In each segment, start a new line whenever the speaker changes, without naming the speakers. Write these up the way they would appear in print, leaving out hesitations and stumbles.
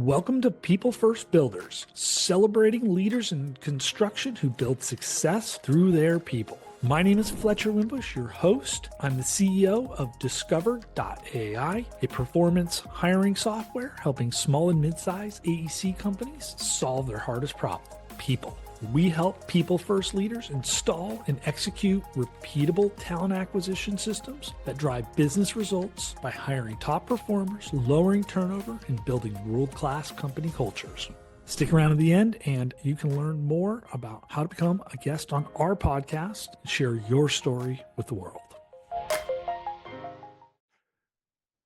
Welcome to People First Builders, celebrating leaders in construction who build success through their people. My name is Fletcher Wimbush, your host. I'm the CEO of Discover.ai, a performance hiring software helping small and mid-sized AEC companies solve their hardest problem, people. We help people first leaders install and execute repeatable talent acquisition systems that drive business results by hiring top performers, lowering turnover, and building world-class company cultures. Stick around to the end and you can learn more about how to become a guest on our podcast and share your story with the world.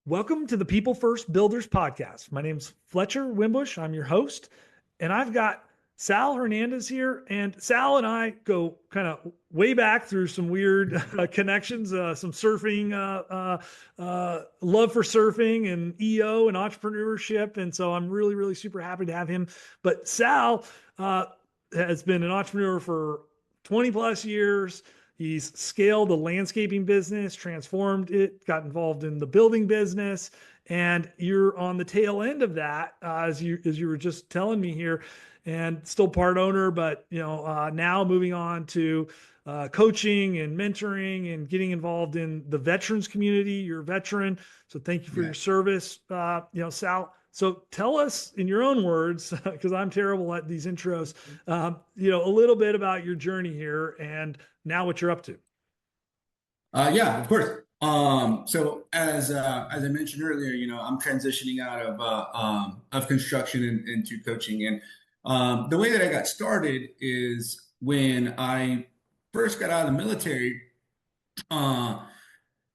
Welcome to the People First Builders podcast. My name's Fletcher Wimbush. I'm your host, and I've got Sal Hernandez here, and Sal and I go kind of way back through some weird connections, some surfing, love for surfing and EO and entrepreneurship. And so I'm really, really super happy to have him. But Sal has been an entrepreneur for 20 plus years. He's scaled the landscaping business, transformed it, got involved in the building business, and you're on the tail end of that, as you were just telling me here. And still part owner, but now moving on to coaching and mentoring and getting involved in the veterans community. You're a veteran, so thank you for your service, Sal. So tell us in your own words, because I'm terrible at these intros, a little bit about your journey here and now what you're up to.
Yeah, of course. So as I mentioned earlier, I'm transitioning out of construction into coaching. And the way that I got started is when I first got out of the military.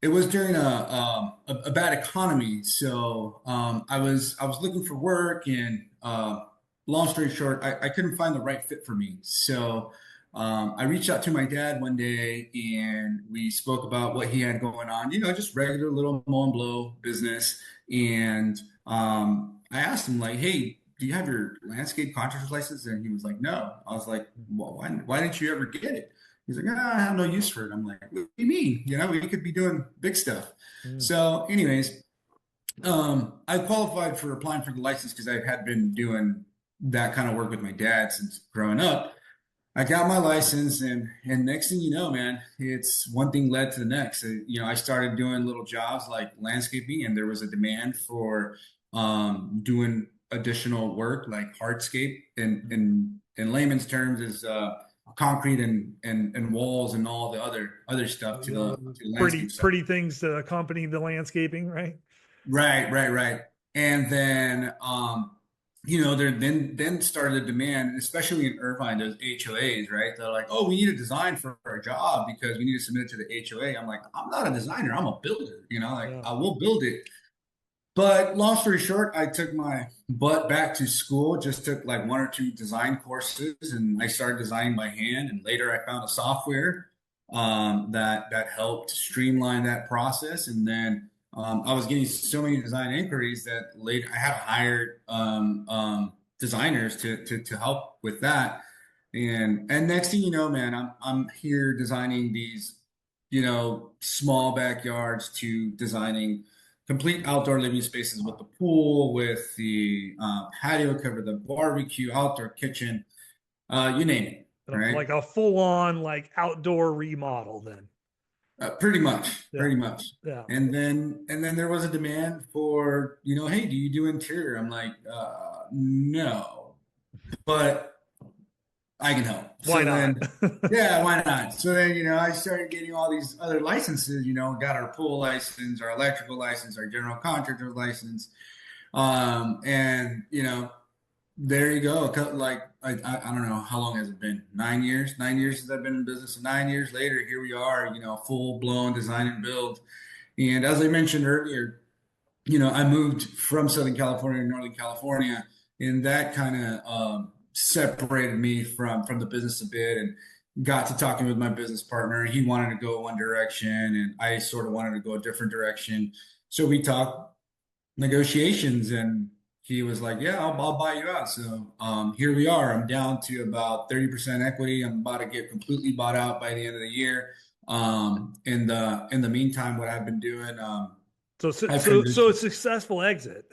It was during a bad economy, so I was looking for work, and long story short, I couldn't find the right fit for me. So I reached out to my dad one day, and we spoke about what he had going on, just regular little mow and blow business. And I asked him, like, "Hey, do you have your landscape contractor's license?" And he was like, "No." I was like, "Well, why didn't you ever get it?" He's like, "I have no use for it." I'm like, "What do you mean? We could be doing big stuff." So anyways, I qualified for applying for the license because I had been doing that kind of work with my dad since growing up. I got my license, and next thing you know, man, it's one thing led to the next. I started doing little jobs like landscaping, and there was a demand for doing additional work like hardscape, in layman's terms is concrete and walls and all the other stuff to the
pretty things to accompany the landscaping, right?
Right. And then there then started a demand, especially in Irvine, those HOAs, right? They're like, "Oh, we need a design for our job because we need to submit it to the HOA." I'm like, "I'm not a designer, I'm a builder, I will build it." But long story short, I took my butt back to school, just took like one or two design courses, and I started designing by hand. And later I found a software that helped streamline that process. And then I was getting so many design inquiries that later I had hired designers to help with that. And next thing you know, man, I'm here designing these, small backyards to designing complete outdoor living spaces with the pool, with the patio cover, the barbecue, outdoor kitchen, you name it. Right?
Like a full-on outdoor remodel then.
Pretty much.
Yeah.
And then there was a demand for, "Hey, do you do interior?" I'm like, "No, but I can help."
Why not?
Yeah, why not? So then, I started getting all these other licenses, got our pool license, our electrical license, our general contractor license. And, there you go. Like, I don't know, how long has it been? 9 years? 9 years since I've been in business. And 9 years later, here we are, full blown design and build. And as I mentioned earlier, I moved from Southern California to Northern California, and that kind of separated me from the business a bit, and got to talking with my business partner. He wanted to go one direction, and I sort of wanted to go a different direction. So we talked negotiations, and he was like, "Yeah, I'll buy you out." So here we are. I'm down to about 30% equity. I'm about to get completely bought out by the end of the year. In the meantime, what I've been doing,
so a successful exit.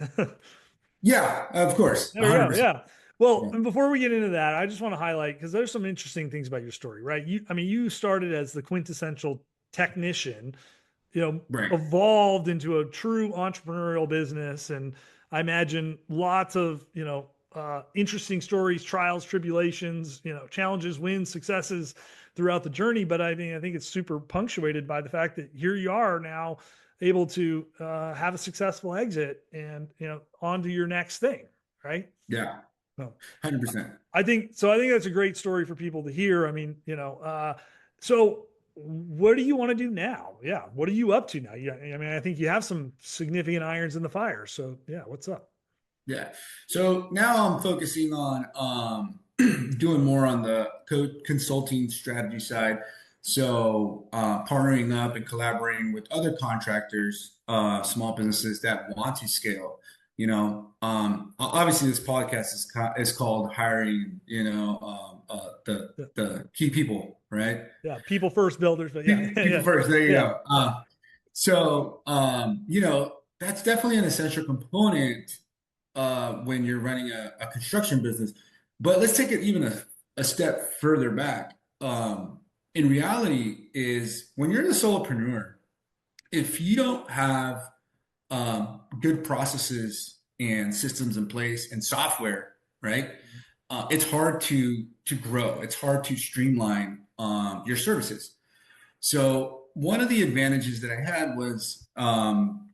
Yeah, of course,
There we go.
100%.
Yeah. Well,
Yeah,
and before we get into that, I just want to highlight because there's some interesting things about your story, right? I mean, you started as the quintessential technician,
right.
evolved into a true entrepreneurial business. And I imagine lots of, interesting stories, trials, tribulations, challenges, wins, successes throughout the journey. But I mean, I think it's super punctuated by the fact that here you are now able to have a successful exit and, on to your next thing, right?
Yeah,
So
100%.
I think so. I think that's a great story for people to hear. I mean, so what do you want to do now? Yeah, what are you up to now? Yeah, I mean, I think you have some significant irons in the fire. So yeah, what's up?
Yeah. So now I'm focusing on doing more on the consulting strategy side. So partnering up and collaborating with other contractors, small businesses that want to scale. Obviously this podcast is called hiring.
Yeah,
The key people, right?
yeah, people first builders, but yeah,
People
yeah,
first. There you
yeah,
go.
yeah,
That's definitely an essential component when you're running a construction business. But let's take it even a step further back. In reality, is when you're the solopreneur, if you don't have good processes and systems in place and software, right? It's hard to grow. It's hard to streamline your services. So one of the advantages that I had was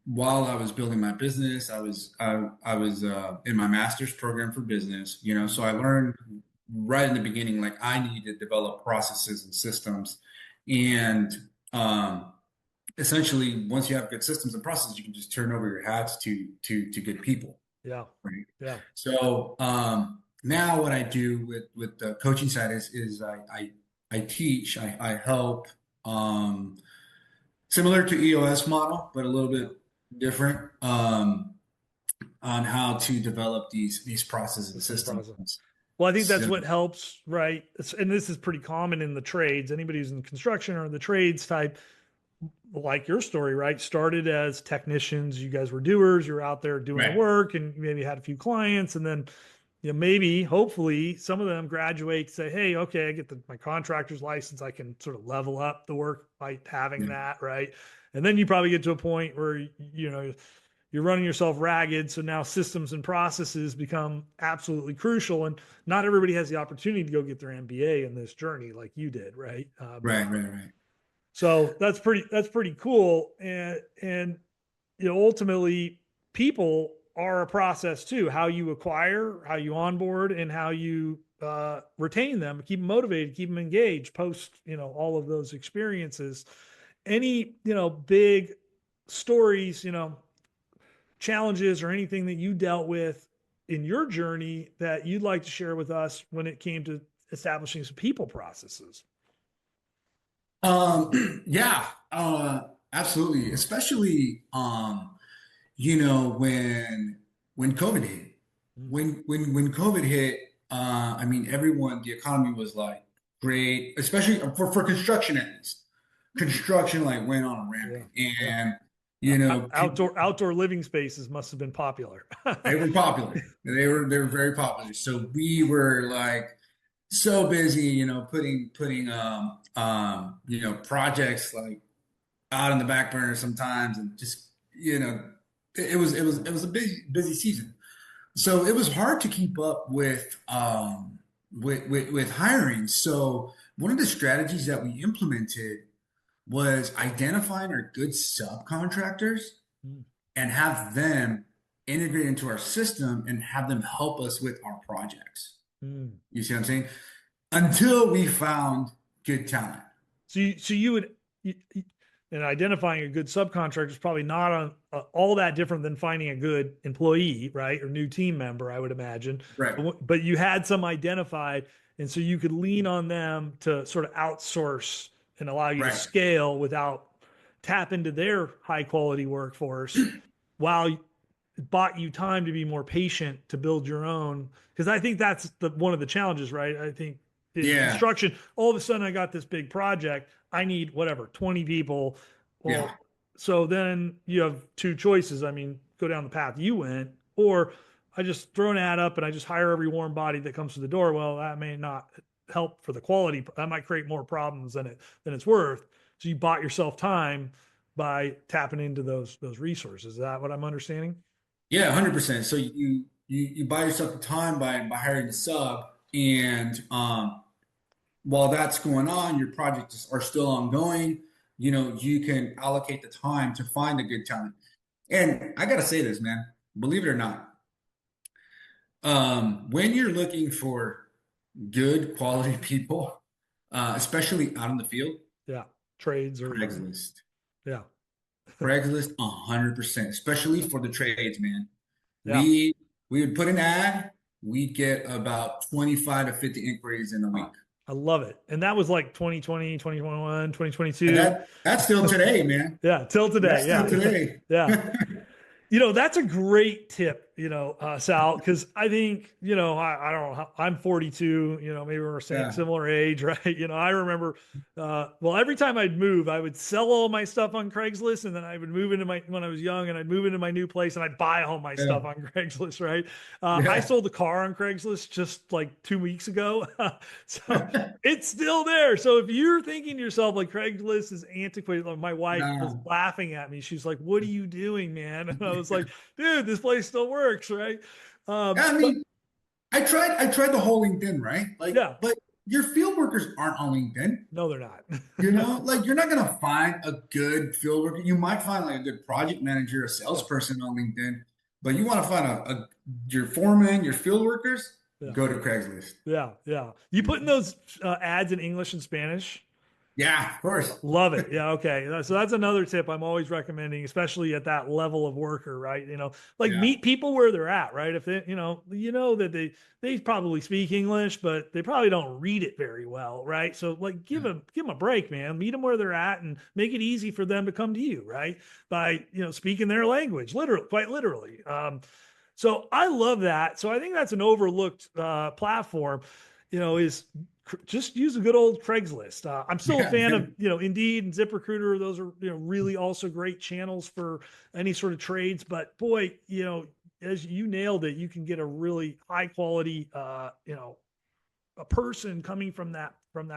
while I was building my business, I was in my master's program for business. So I learned right in the beginning like I need to develop processes and systems, and um, essentially once you have good systems and processes, you can just turn over your hats to good people,
yeah,
right?
yeah.
So now what I do with the coaching side is I teach, I help, um, similar to EOS model, but a little
Yeah.
bit different, on how to develop these processes and
System
systems.
process. Well, I think that's
So,
what helps, right? And this is pretty common in the trades. Anybody who's in construction or the trades type, like your story, right? Started as technicians. You guys were doers. You're out there doing the
right,
work, and you maybe had a few clients, and then maybe, hopefully, some of them graduate, say, "Hey, okay, I get my contractor's license. I can sort of level up the work by having
yeah,
that, right?" And then you probably get to a point where you're running yourself ragged. So now systems and processes become absolutely crucial, and not everybody has the opportunity to go get their MBA in this journey like you did, right? But
right, right, right.
so that's pretty cool. And ultimately, people are a process too. How you acquire, how you onboard, and how you retain them, keep them motivated, keep them engaged, post all of those experiences. Any big stories, challenges, or anything that you dealt with in your journey that you'd like to share with us when it came to establishing some people processes?
Yeah, absolutely. Especially, when COVID hit,
Mm.
when COVID hit, I mean, the economy was like great, especially for construction at least. Construction like went on a
Yeah,
rampant,
yeah.
and you know, people,
Outdoor living spaces must have been popular.
they were popular. They were very popular. So we were like so busy, putting projects like out in the back burner sometimes, and just it was a busy season. So it was hard to keep up with hiring. So one of the strategies that we implemented was identifying our good subcontractors
Mm,
and have them integrate into our system and have them help us with our projects.
mm.
You see what I'm saying? Until we found good talent.
So you would, and identifying a good subcontractor is probably not all that different than finding a good employee, right, or new team member, I would imagine.
Right.
But you had some identified, and so you could lean on them to sort of outsource and allow you to
Right.
scale without tap into their high quality workforce, while it bought you time to be more patient to build your own. Because I think that's one of the challenges, right? I think in
Yeah.
construction, all of a sudden I got this big project. I need whatever 20 people.
Yeah.
Well, so then you have two choices. I mean, go down the path you went, or I just throw an ad up and I just hire every warm body that comes to the door. Well, that may not help for the quality. That might create more problems than it's worth. So you bought yourself time by tapping into those resources. Is that what I'm understanding?
Yeah, 100%. So you buy yourself the time by hiring a sub, and while that's going on, your projects are still ongoing. You can allocate the time to find a good talent. And I gotta say this, man, believe it or not, when you're looking for good quality people, especially out in the field,
Yeah. Trades or
Craigslist.
yeah.
Craigslist, 100%, especially for the trades, man.
Yeah.
We would put an ad, we'd get about 25 to 50 inquiries in a week.
I love it. And that was like 2020, 2021,
And
2022.
that's still today, man.
Yeah, till
That's
today.
still
Yeah.
today.
Yeah. That's a great tip, Sal, because I think, I don't know, I'm 42, maybe we're
Yeah.
similar age, right? I remember, well, every time I'd move, I would sell all my stuff on Craigslist and then I would move when I was young and I'd move into my new place and I'd buy all my
Yeah.
stuff on Craigslist, right? I
Yeah.
sold a car on Craigslist just like 2 weeks ago. So it's still there. So if you're thinking to yourself like Craigslist is antiquated, like my wife was
No.
laughing at me. She's like, "What are you doing, man?" And I was like, "Dude, this place still works, right?"
I
But
mean, I tried the whole LinkedIn, right? Like,
yeah,
but your field workers aren't on LinkedIn.
no, they're not.
Like you're not gonna find a good field worker. You might find like a good project manager, a
Yeah,
salesperson on LinkedIn, but you want to find your foreman, your field workers,
yeah,
go to Craigslist.
yeah, yeah. You putting those ads in English and Spanish?
Yeah, of course.
Love it. Yeah. Okay. So that's another tip I'm always recommending, especially at that level of worker, right? Like
Yeah,
meet people where they're at, right? If they, that they probably speak English, but they probably don't read it very well, right? So like
yeah,
give them a break, man. Meet them where they're at and make it easy for them to come to you, right? By, speaking their language, literally, quite literally. So I love that. So I think that's an overlooked platform, is just use a good old Craigslist. I'm still a
yeah,
fan of,
man.
Indeed and ZipRecruiter. Those are, really also great channels for any sort of trades. But boy, as you nailed it, you can get a really high quality, a person coming from that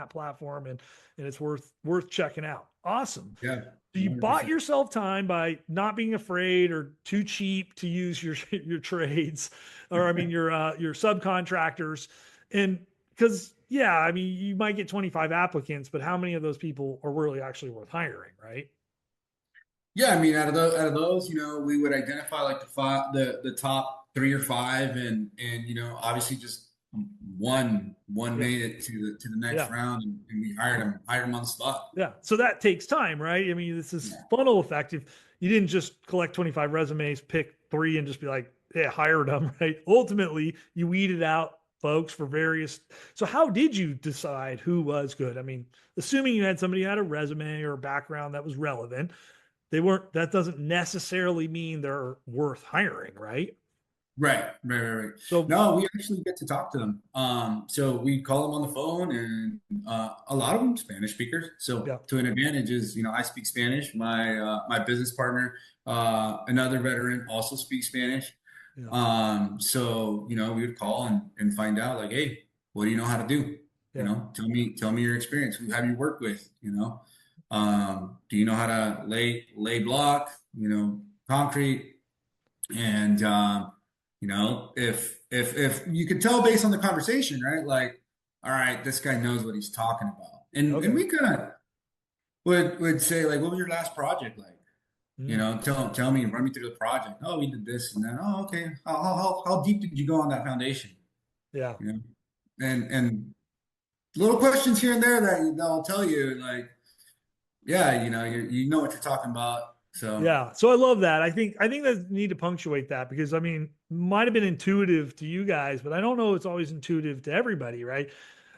platform, and it's worth checking out. Awesome.
Yeah,
So you bought
100%.
yourself time by not being afraid or too cheap to use your your trades, or I mean your subcontractors, and because yeah, I mean you might get 25 applicants, but how many of those people are really actually worth hiring, right?
Yeah, I mean, out of those, we would identify like the top three or five, and obviously just one
Yeah,
made it to the next
yeah.
round, and we hired him on the spot.
Yeah. So that takes time, right? I mean, this is
Yeah,
funnel effective. You didn't just collect 25 resumes, pick three, and just be like, yeah, hired them, right? Ultimately, you weeded out folks for various. So, how did you decide who was good? I mean, assuming you had somebody who had a resume or a background that was relevant, they weren't, that doesn't necessarily mean they're worth hiring, right?
right.
So,
No, we actually get to talk to them. So we call them on the phone, and a lot of them Spanish speakers. So
yeah,
to an advantage is, I speak Spanish. My business partner, another veteran, also speaks Spanish.
yeah,
So we would call and find out like, hey, what do you know how to do?
yeah,
Tell me your experience. Who have you worked with? Do you know how to lay block? Concrete, and if you could tell based on the conversation, right? Like, all right, this guy knows what he's talking about, and
okay.
we kind of would say like, what was your last project like?
Mm,
Tell me, run me through the project. Oh, we did this and that. Oh, okay. How deep did you go on that foundation?
yeah.
You know, and little questions here and there that they'll tell you like, yeah, you know what you're talking about. So
Yeah. So I love that. I think that you need to punctuate that because I mean, might have been intuitive to you guys, but I don't know it's always intuitive to everybody, right?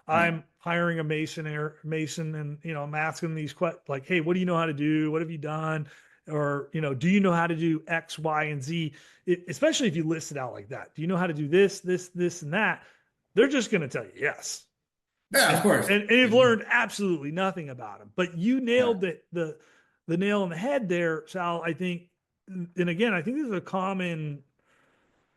right,
I'm hiring a mason and I'm asking these questions like, hey, what do you know how to do? What have you done? Or, do you know how to do X, Y, and Z? Especially if you list it out like that. Do you know how to do this, and that? They're just going to tell you yes.
yeah, of
and
course,
and you've learned absolutely nothing about him. But you
right,
nailed the nail on the head there, Sal. I think, and again, I think this is a common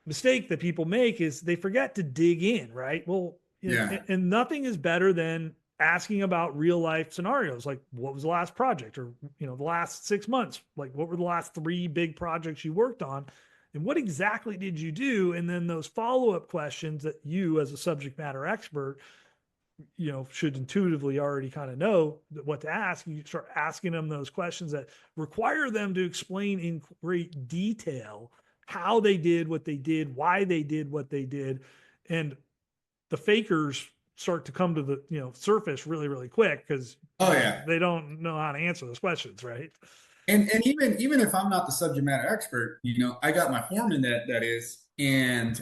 mistake that people make is they forget to dig in, right? Well,
Yeah.
and nothing is better than asking about real life scenarios, like what was the last project, or the last 6 months, like what were the last 3 big projects you worked on, and what exactly did you do? And then those follow-up questions that you, as a subject matter expert, should intuitively already kind of know what to ask. You start asking them those questions that require them to explain in great detail how they did what they did, why they did what they did. And the fakers start to come to the surface really, really quick, because
Oh yeah.
they don't know how to answer those questions, right?
And even if I'm not the subject matter expert, I got my foreman that is, and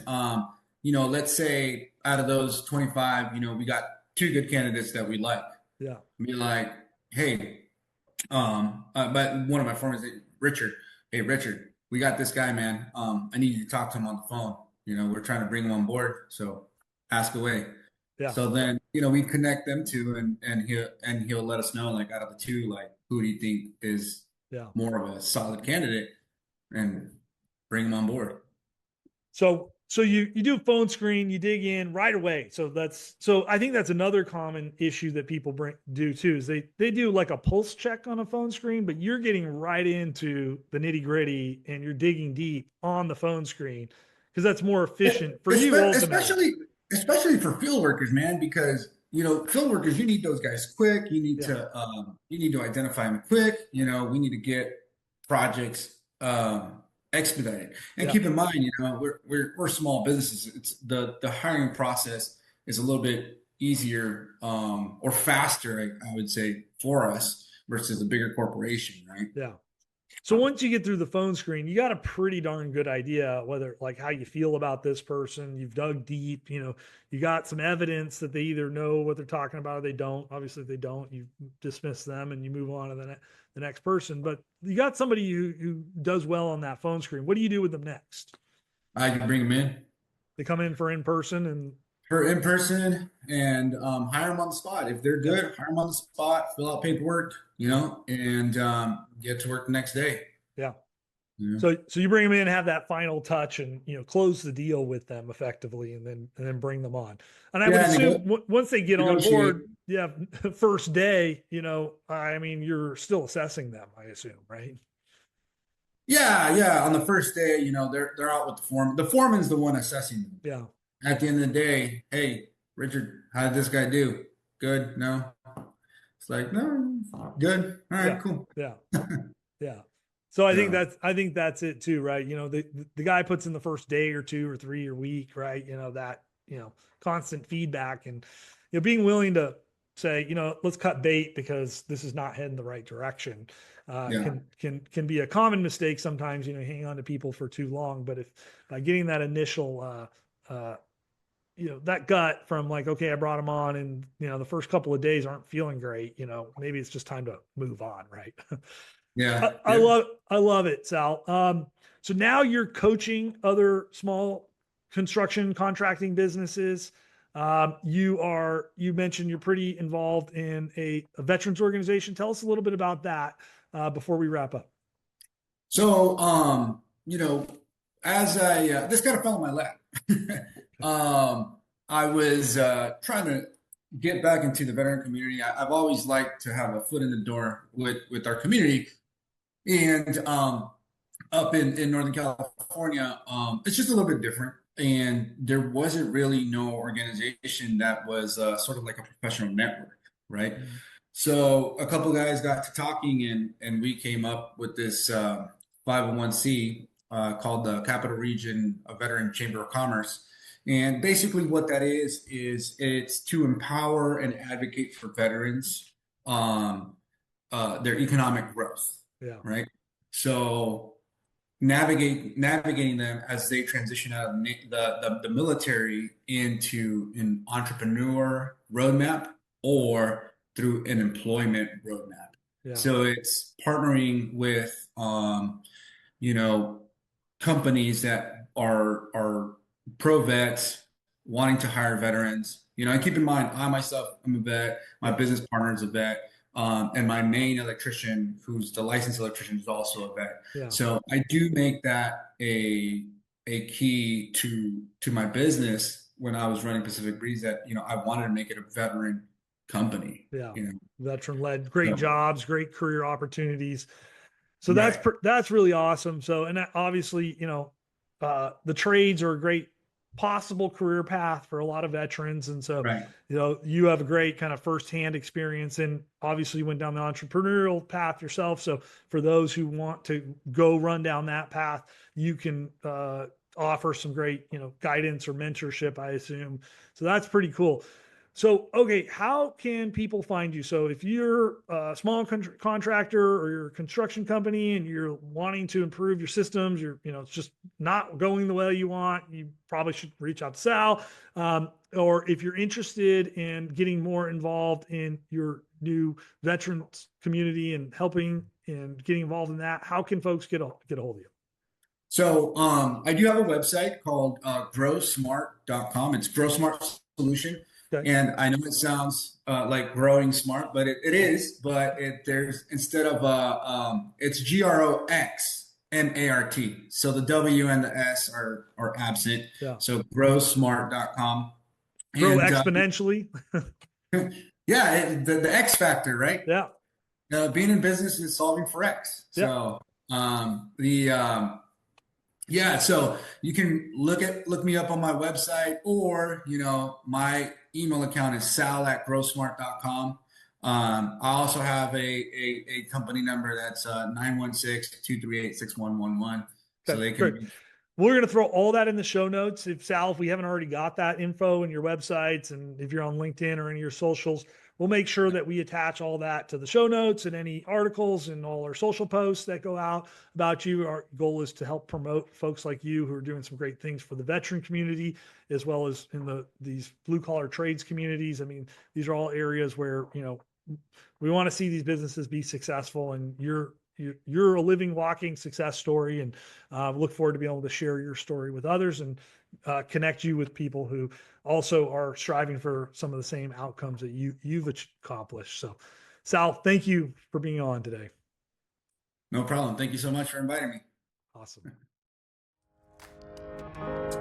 let's say out of those 25, we got 2 good candidates that we like.
Yeah.
Be like, hey, but one of my foremen is Richard. Hey, Richard, we got this guy, man. I need you to talk to him on the phone. We're trying to bring him on board, so ask away.
Yeah.
So then, we connect them two, and he'll let us know, like, out of the two, like, who do you think is
Yeah.
more of a solid candidate, and bring them on board.
So you do phone screen, you dig in right away. So I think that's another common issue that people do too, is they do like a pulse check on a phone screen, but you're getting right into the nitty gritty and you're digging deep on the phone screen, because that's more efficient for you ultimately.
Especially for field workers, man, because field workers, you need those guys quick.
Yeah.
You need to identify them quick. We need to get projects expedited. And
Yeah.
keep in mind, we're small businesses. It's the hiring process is a little bit easier or faster, I would say, for us versus a bigger corporation, right?
Yeah. So once you get through the phone screen, you got a pretty darn good idea whether, like, how you feel about this person. You've dug deep, you got some evidence that they either know what they're talking about or they don't. Obviously, if they don't, you dismiss them and you move on to the next person. But you got somebody who does well on that phone screen. What do you do with them next?
I can bring them in
They come in for in person and
for in person and hire them on the spot. If they're
yeah,
good, hire them on the spot, fill out paperwork, and get to work the next day.
yeah.
You know?
So you bring them in, have that final touch, and close the deal with them effectively, and then bring them on. And I would
Yeah,
assume once they get on
negotiate.
board, yeah, first day, I mean, you're still assessing them, I assume, right?
Yeah, yeah. On the first day, they're out with the foreman. The foreman's the one assessing them.
Yeah,
At the end of the day, hey, Richard, how did this guy do? Good? No? It's like, no, good. All right,
yeah,
cool.
yeah, yeah. So
So,
I think that's it too, right? The guy puts in the first day or 2 or 3 or week, right? That constant feedback, and being willing to say, let's cut bait because this is not heading the right direction.
yeah,
Can be a common mistake sometimes. Hang on to people for too long, but if by getting that initial that gut from, like, okay, I brought them on, and the first couple of days aren't feeling great, maybe it's just time to move on, right?
yeah,
I
yeah.
love it, Sal. So now you're coaching other small construction contracting businesses. You mentioned you're pretty involved in a veterans organization. Tell us a little bit about that before we wrap up.
So, as this kind of fell in my lap. I was trying to get back into the veteran community. I've always liked to have a foot in the door with our community, and up in Northern California, it's just a little bit different. And there wasn't really no organization that was sort of like a professional network, right?
Mhm.
So a couple guys got to talking, and we came up with this 501c called the Capital Region Veteran Chamber of Commerce. And basically, what that is it's to empower and advocate for veterans, their economic growth,
Yeah.
right? So navigating them as they transition out of the military into an entrepreneur roadmap or through an employment roadmap.
Yeah.
So it's partnering with you know companies that are pro vets wanting to hire veterans. And keep in mind, I myself, I'm a vet. My
Yeah.
business partner is a vet. And my main electrician, who's the licensed electrician, is also a vet.
Yeah.
So I do make that a a key to my business when I was running Pacific Breeze that, I wanted to make it a veteran company,
Yeah.
you know.
Veteran led, great
So,
jobs, great career opportunities. So
right,
that's really awesome. So, and obviously, the trades are a great possible career path for a lot of veterans. And so,
right.
you have a great kind of firsthand experience, and obviously you went down the entrepreneurial path yourself. So for those who want to go run down that path, you can, offer some great, guidance or mentorship, I assume. So that's pretty cool. So, okay, how can people find you? So, if you're a small contractor or you're a construction company and you're wanting to improve your systems, it's just not going the way you want, you probably should reach out to Sal. Or if you're interested in getting more involved in your new veterans community and helping and getting involved in that, how can folks get a hold of you?
So I do have a website called growsmart.com. It's Grow Smart Solution.
Okay.
And I know it sounds like growing smart, but it is. But there's instead of it's GROXMART. So the W and the S are absent.
Yeah.
So growsmart.com.
Grow
And
exponentially.
yeah, the X factor, right?
Yeah.
Being in business is solving for X.
Yeah.
So yeah, so you can look me up on my website, or my email account is sal@growsmart.com. I also have a company number that's 916-238-6111. So
Okay,
they
great.
can.
We're going to throw all that in the show notes. If Sal, if we haven't already got that info in your websites, and if you're on LinkedIn or any of your socials, we'll make sure that we attach all that to the show notes and any articles and all our social posts that go out about you. Our goal is to help promote folks like you who are doing some great things for the veteran community, as well as in these blue collar trades communities. I mean, these are all areas where, we want to see these businesses be successful, and you're a living, walking success story, and look forward to being able to share your story with others and connect you with people who also are striving for some of the same outcomes that you've accomplished. So, Sal, thank you for being on today.
No problem. Thank you so much for inviting me.
Awesome.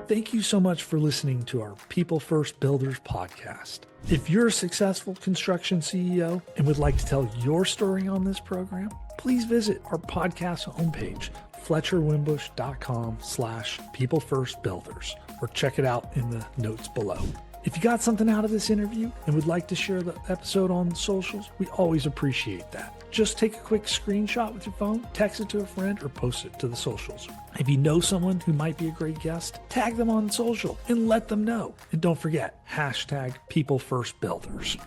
Thank you so much for listening to our People First Builders podcast. If you're a successful construction CEO and would like to tell your story on this program, please visit our podcast homepage, FletcherWimbush.com/peoplefirstbuilders, or check it out in the notes below. If you got something out of this interview and would like to share the episode on the socials, we always appreciate that. Just take a quick screenshot with your phone, text it to a friend, or post it to the socials. If you know someone who might be a great guest, tag them on social and let them know. And don't forget, #PeopleFirstBuilders.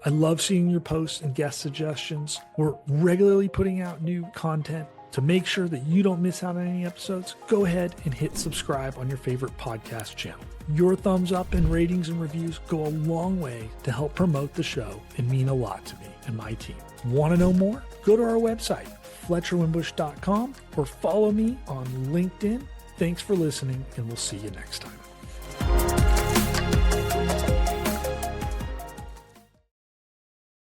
I love seeing your posts and guest suggestions. We're regularly putting out new content. To make sure that you don't miss out on any episodes, go ahead and hit subscribe on your favorite podcast channel. Your thumbs up and ratings and reviews go a long way to help promote the show and mean a lot to me and my team. Want to know more? Go to our website, FletcherWimbush.com, or follow me on LinkedIn. Thanks for listening, and we'll see you next time.